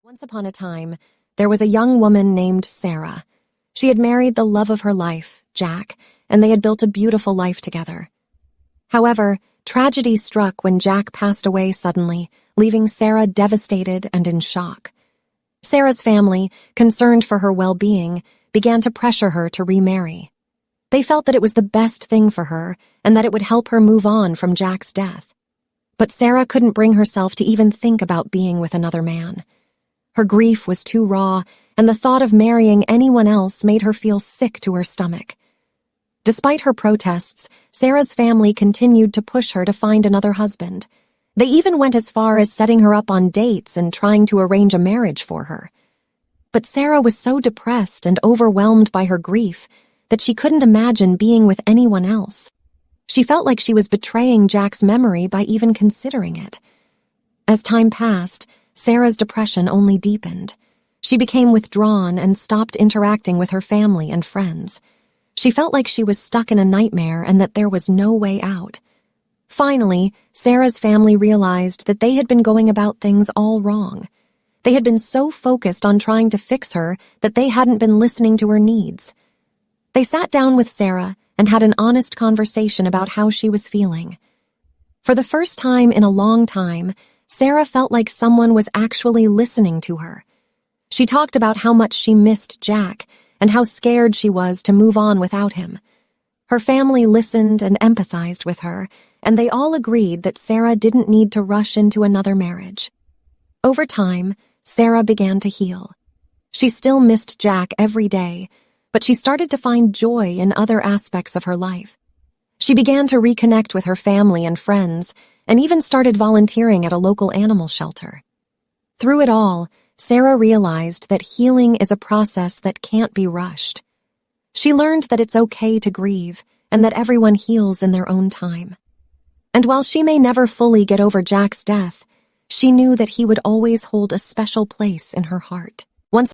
Once upon a time, there was a young woman named Sarah. She had married the love of her life, Jack, and they had built a beautiful life together. However, tragedy struck when Jack passed away suddenly, leaving Sarah devastated and in shock. Sarah's family, concerned for her well-being, began to pressure her to remarry. They felt that it was the best thing for her and that it would help her move on from Jack's death. But Sarah couldn't bring herself to even think about being with another man. Her grief was too raw, and the thought of marrying anyone else made her feel sick to her stomach. Despite her protests, Sarah's family continued to push her to find another husband. They even went as far as setting her up on dates and trying to arrange a marriage for her. But Sarah was so depressed and overwhelmed by her grief that she couldn't imagine being with anyone else. She felt like she was betraying Jack's memory by even considering it. As time passed, Sarah's depression only deepened. She became withdrawn and stopped interacting with her family and friends. She felt like she was stuck in a nightmare and that there was no way out. Finally, Sarah's family realized that they had been going about things all wrong. They had been so focused on trying to fix her that they hadn't been listening to her needs. They sat down with Sarah and had an honest conversation about how she was feeling. For the first time in a long time, Sarah felt like someone was actually listening to her. She talked about how much she missed Jack and how scared she was to move on without him. Her family listened and empathized with her, and they all agreed that Sarah didn't need to rush into another marriage. Over time, Sarah began to heal. She still missed Jack every day, but she started to find joy in other aspects of her life. She began to reconnect with her family and friends, and even started volunteering at a local animal shelter. Through it all, Sarah realized that healing is a process that can't be rushed. She learned that it's okay to grieve, and that everyone heals in their own time. And while she may never fully get over Jack's death, she knew that he would always hold a special place in her heart.